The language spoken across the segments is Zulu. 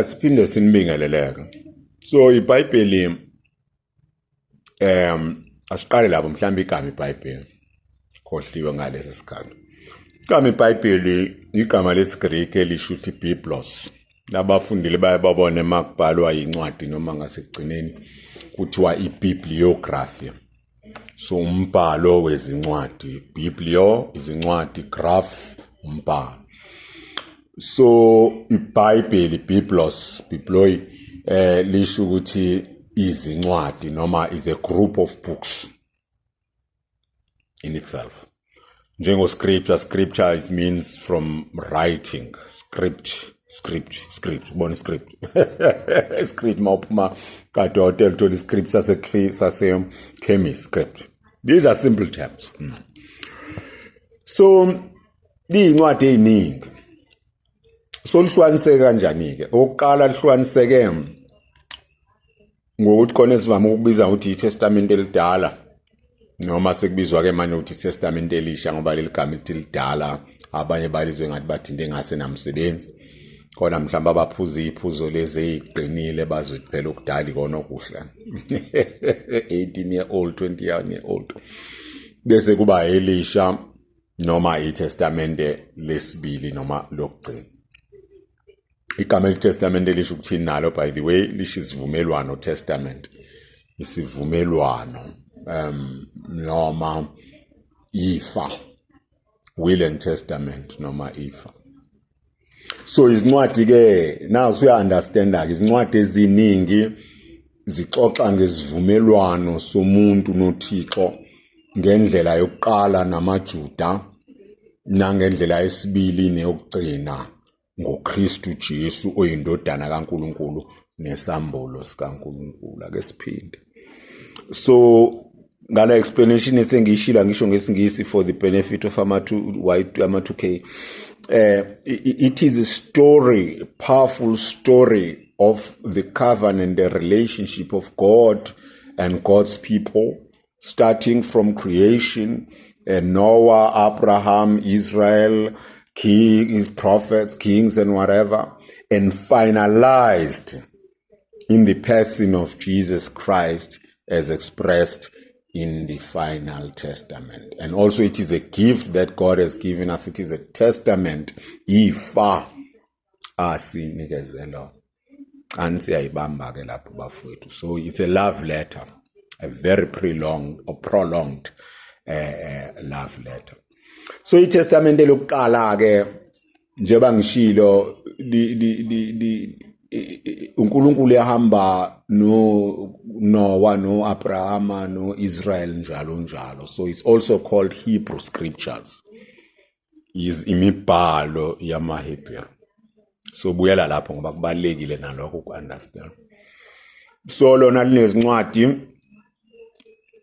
Siphinde sinibingeleleke. So iBhayibheli asiqale lapho mhlawumbe igama iBhayibheli khohliwe ngalesi sikhathi. Igama iBhayibheli igama lesiGreek elisho ukuthi Biblos. Labafundile bayababona makubhalwa incwadi noma ngasekugcineni kuthiwa iBibliography. So umbhalo wezincwadi, biblio izincwadi, graph umbhalo. So iBhayibheli Biblos, bibloi lisho ukuthi izincwadi noma is a group of books in itself. Njengo scripture it means from writing, script, ubona script. Script mawuphuma kaDokotela uthola iscript sase chemist script. These are simple terms. So incwadi eziningi. So lihlukaniseke kanjani ke? Oqala lihlukaniseke ngokuthi khona esivama ukubiza ukuthi iTestament elidala noma sekubizwa ke manje ukuthi iTestament elisha ngoba leli gama lithi lidala, abanye balizwe ngathi bathi into engase namsebenzi. Khona mhlawumbe abaphuza iphuzo lezi eziqinile bazothi phela ukudala ikona okuhle. 18-year-old, 20-year-old. Bese kuba elisha noma iTestament lesibili noma lokugcina. Igama leTestament elisho ukuthini nalo, by the way, lisho isivumelwano, testament, isivumelwano, noma ifa, will and testament noma ifa. So izincwadi ke nazo uya-understand-a ke izincwadi eziningi zixoxa ngesivumelwano somuntu noThixo ngendlela yokuqala namaJuda nangendlela yesibili neyokugcina ngoKristu Jesu oyindodana kaNkulunkulu nesambulo sikaNkulunkulu. Ake siphinde. So ngala explanation esengishila ngisho ngesingisi for the benefit of ama2K. It is a story, a powerful story of the covenant, the relationship of God and God's people, starting from creation, Noah, Abraham, Israel, kings, prophets, kings, and whatever, and finalized in the person of Jesus Christ as expressed in the final testament. And also it is a gift that God has given us. It is a testament. Ifa asinikezelo. Ansiyayibamba ke lapho bafowethu. So it's a love letter, a very prolonged love letter. So iTestament elokuqala ke njengoba ngishilo uNkulunkulu yahamba no Noah, no Abraham, no Israel njalo. So it's also called Hebrew scriptures. Is imibhalo yamaHebrew. So buyela lapho ngoba kubalekile nalokho uku-understand. So lona linezincwadi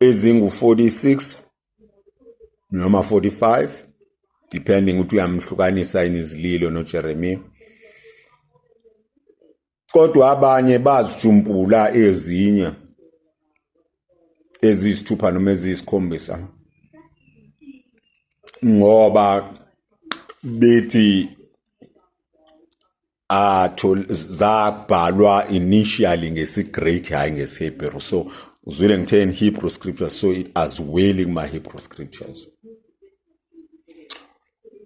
ezingu-46 noma 45 depending ukuthi uyamhlukanisa inizililo noJeremiah. Kodwa abanye bazijumpula ezinye ezisithupha noma ezisikhombisa ngoba bethi zabhalwa initially ngesiGreek hayi ngesiHebrew. So uzwile ngitheni Hebrew scriptures, so it as well in my Hebrew scriptures.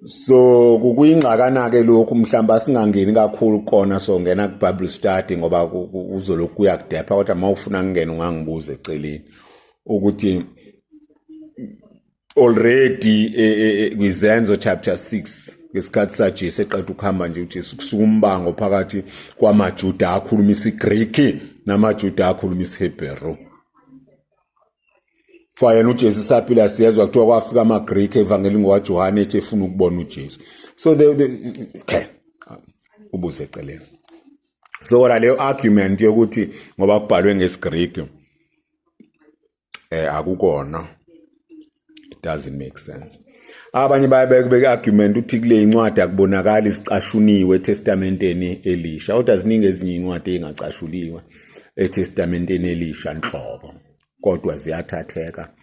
So kukuyingxakana ke lokhu mhlamba singangeni kakhulu kona, so ngena ku Bible study ngoba uzolokhu kuyakudepha, kodwa mawufuna ngene ungangibuza eceleni ukuthi already kwiZenzo chapter 6 ngesikhathi saJesu eqeda ukuhamba nje uJesu kusuka umbango phakathi kwamaJuda akhuluma isiGreek namaJuda akhuluma isiHebrew. Fayena uJesu saphila siyezwa kuthiwa kwafika amaGreek evangeli ngoJohane ethi efuna ukubona uJesu. So okay, ubuze eceleni. So wala leyo argument yokuthi ngoba kubhalwe ngesiGreek akukona, it doesn't make sense. Abanye bayabeka argument uthi kule incwadi akubonakala isicashuniwe eTestamenteni elisha. Kodwa ziningi ezinye incwadi engacashuliwe eTestamenteni elisha nhlobo, kodwa ziyathatheka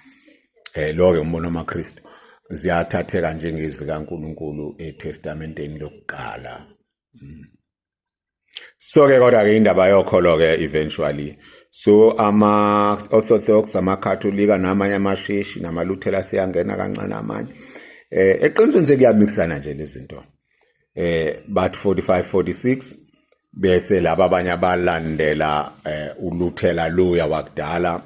lo-ke umbono wamaKristu ziyathatheka njengezwi kaNkulunkulu eTestamenteni lokuqala. So ke kodwa ke indaba yokholo ke eventually so ama Orthodox amakatholika namanye amasheshi namaluthela siyangena kancane amanye eqinisweni sekuyamixana nje lezi zinto but 45 46 bese laba abanye abalandela uluthela loya wakudala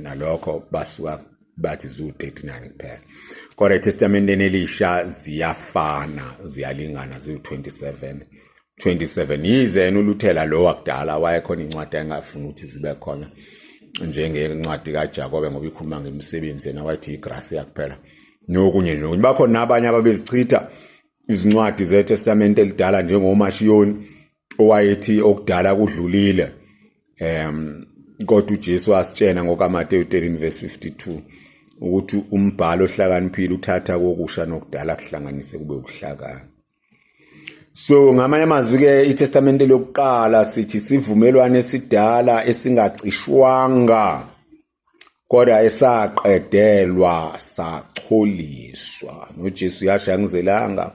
nalokho basuka bathi zu39 kuphela kodwa eTestamenteni elisha ziyafana ziyalingana ziwu27 yize uluthela lo wakudala wayekhona incwadi engafuna ukuthi zibe khona njengencwadi kaJakobe ngoba ikhuluma ngemisebenzi yena wathi igracia kuphela nokunye nokunye bakhona nabanye ababezichitha izincwadi zeTestament elidala njengomashiyoni owayethi okudala kudlulile kodwa uJesu asitshena ngokaMateyu 13:52 ukuthi umbhalo ohlakaniphile uthatha kokusha nokudala kuhlanganise kube ukuhlakana. So ngamanye amazwi ke iTestament lokuqala sithi sivumelwano esidala esingacishwanga kodwa esaqedelwa sacholiswa noJesu yashangizelanga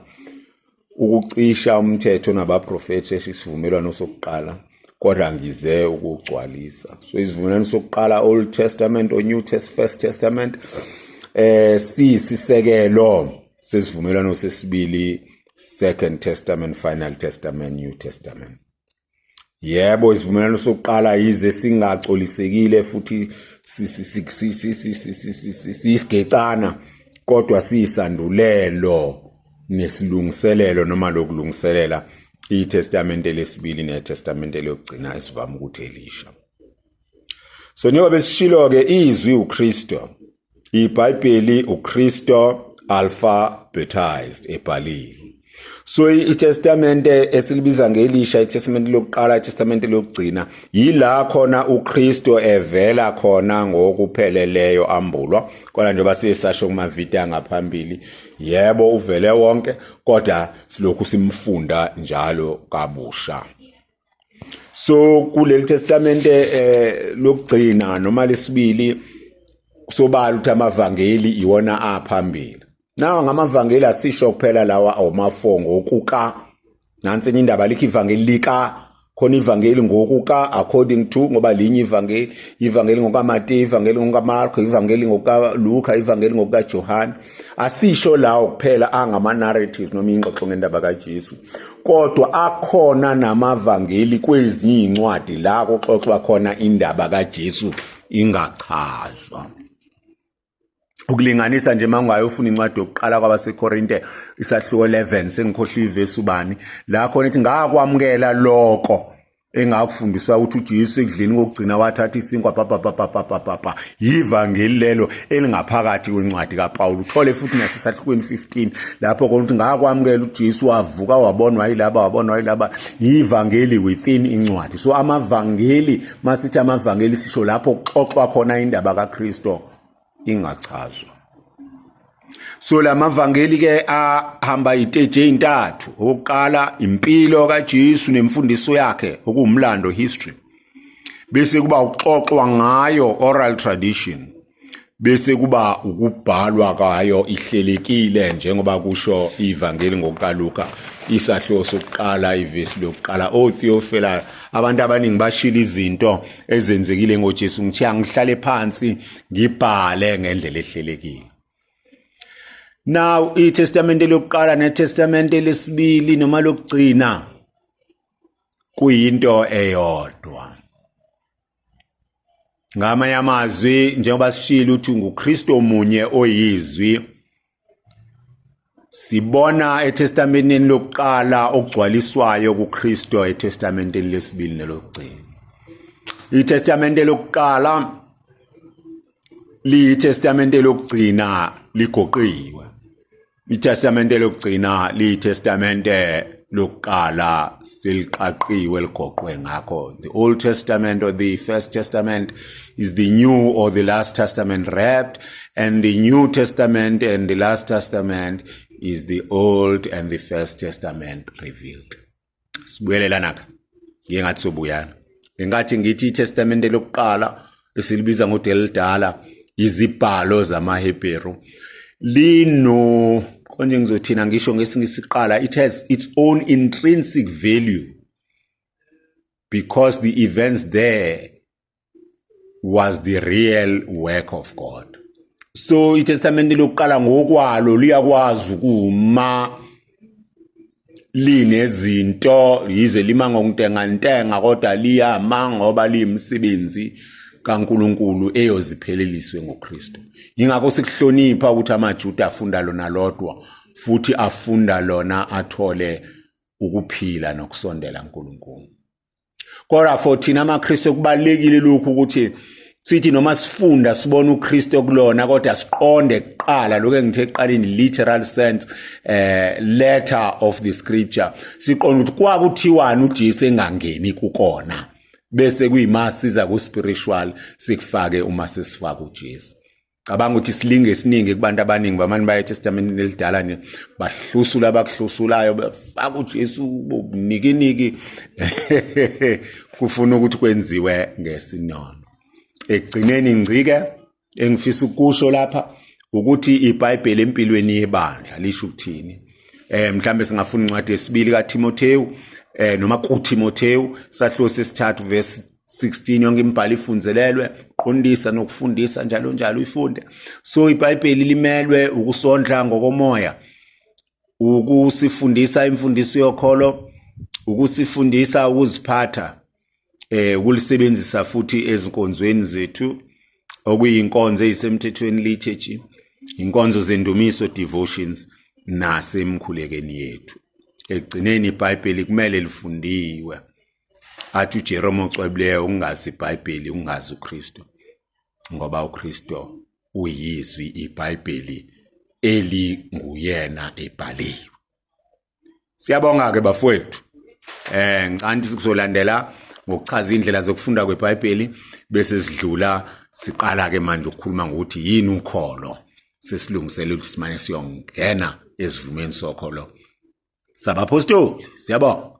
ukucisha umthetho nabaprofeti esivumelwano sokuqala kodwa ngize ukugcwalisa. So isivumelwano sokuqala Old Testament or New First Testament sisisekelo sesivumelwano sesibili Second Testament, Final Testament, New Testament. Yebo isivumelwano sokuqala yize singacolisekile futhi sisigecana kodwa siyisandulelo nesilungiselelo noma lokulungiselela iTestament lesibili neTestament lokugcina esivama ukuthi Elisha. So njengoba besishilo ke izwi uKristo, iBhayibheli uKristo alphabetized ebhaliwe. So iTestament esilibiza ngeElisha iTestament lokuqala iTestament lokugcina yila khona uKristo evela khona ngokupheleleyo ambulwa kodwa njengoba sisasho kumavida ngaphambili yebo uvele wonke kodwa silokhu simfunda njalo kabusha. So kuleli Testament lokugcina noma lesibili kusobala ukuthi amavangeli iwona aphambili. Nawo ngamavangeli asisho kuphela lawa awumafongo okuka nansi indaba likho ivangeli lika khona ivangeli ngokuka according to ngoba linye ivangeli ngokaMateyu ivangeli ngokaMarko ivangeli ngokaLuka ivangeli ngokaJohane asisho lawo kuphela angama narratives noma ingxoxo ngendaba kaJesu kodwa akhona namavangeli kwezinye incwadi la kuxoxwa khona indaba kaJesu ingachazwa. Ukulinganisa nje mangayo ufuna incwadi yokuqala kwabaseKorinte isahluko 11 sengikhohlwe ivesi ubani la khona ithi ngakwamukela lokho engakufundiswa ukuthi uJesu ekudleni kokugcina wathatha isinkwa papa ivangeli lelo elingaphakathi kwencwadi kaPaul uthole futhi nasesahlukweni 15 lapho khona ukuthi ngakwamukela uJesu wavuka wabonwa yilaba ivangeli within incwadi. So amavangeli masithi amavangeli sisho lapho kuxoxwa khona indaba kaKristo ingachazwa. So lamavangeli ke ahamba iteje intathu oqala impilo kaJesu nemfundiso yakhe okumlando history bese kuba ukuxoxwa ngayo oral tradition bese kuba ukubhalwa kwayo ihlelekile njengoba kusho ivangeli ngokukaLuka isahluko sokuqala ivesi lokuqala oTheophila abantu abaningi bashila izinto ezenzekile ngoJesu ngithi angihlale phansi ngibhale ngendlela ehlelekile. Now iTestament lokuqala neTestament lesibili noma lokugcina kuyinto eyodwa. Ngamanye amazwi njengoba sishilo ukuthi nguKristo munye oyizwi sibona eTestamenteni lokuqala okugcwaliswayo kuKristo eTestamenteni lesibili nelokugcina. iTestament lokuqala liTestament lokugcina ligoqiwe. iTestament lokugcina liTestament lokuqala seliqaqiwe ligoqwe ngakho. The Old Testament or the First Testament is the New or the Last Testament wrapped, and the New Testament and the Last Testament is the Old and the First Testament revealed. Sibuyelela ngingathi sobuyana. Ngingathi ngithi iTestament lokuqala esilibiza ngodelidala izibhalo zamaHebheru lino konje ngizothina ngisho ngesingisiqala it has its own intrinsic value because the events there was the real work of God. So iTestament lokuqala ngokwalo liyakwazi ukuma linezinto yize lima ngokuntengantenga kodwa liyama ngoba liyimsebenzi kaNkuluNkulu eyozipheleliswe ngoKristu. Ingakho sikuhlonipha ukuthi amaJuda afunda lona lodwa futhi afunda lona athole ukuphila nokusondela kuNkulunkulu. Kodwa for thina amaKristu kubalekile lokhu ukuthi sithi noma sifunda sibona uKristu kulona kodwa siqonde kuqala lokho engithe eqaleni literal sense letter of the scripture siqonde ukuthi kwakuthiwani uJesu engangeni kukona bese kuyimasiza ku spiritual sikufake uma sesifaka uJesu. Cabanga ukuthi silinge esiningi kubantu abaningi bamani baye eTestamenteni elidala ne bahlusula abakuhlusulayo bafaka uJesu bobunikiniki kufuna ukuthi kwenziwe ngesinono. Ekugcineni ngcike engifisa ukusho lapha ukuthi iBhayibheli empilweni yebandla lisho ukuthini. Mhlambe singafuna incwadi yesibili kaTimotheyu noma kuTimotheyu sahlo sesithathu verse 16 yonke imibhalo ifunzelelwe qondisa nokufundisa njalo njalo uyifunde. So iBhayibheli limelwe ukusondla ngokomoya, ukusifundisa imfundiso yokholo, ukusifundisa ukuziphatha, ukulisebenzisa futhi ezinkonzweni zethu okuyinkonzo ezisemthethweni liturgy, inkonzo zendumiso devotions nasemkhulekeni yethu. Ekugcineni iBhayibheli kumele lifundiwe. Athi uJerome ocwebileyo ungazi iBhayibheli ungazi uKristu ngoba uKristu uyizwi iBhayibheli elinguyena ebhaliwe. Siyabonga ke bafowethu. Ncanti sikuzolandela ngokuchaza indlela zokufunda kweBhayibheli bese sidlula siqala ke manje ukukhuluma ngokuthi yini ukholo. Sesilungisele ukuthi simane siyongena esivumeni sokholo sabapostoli. Siyabonga.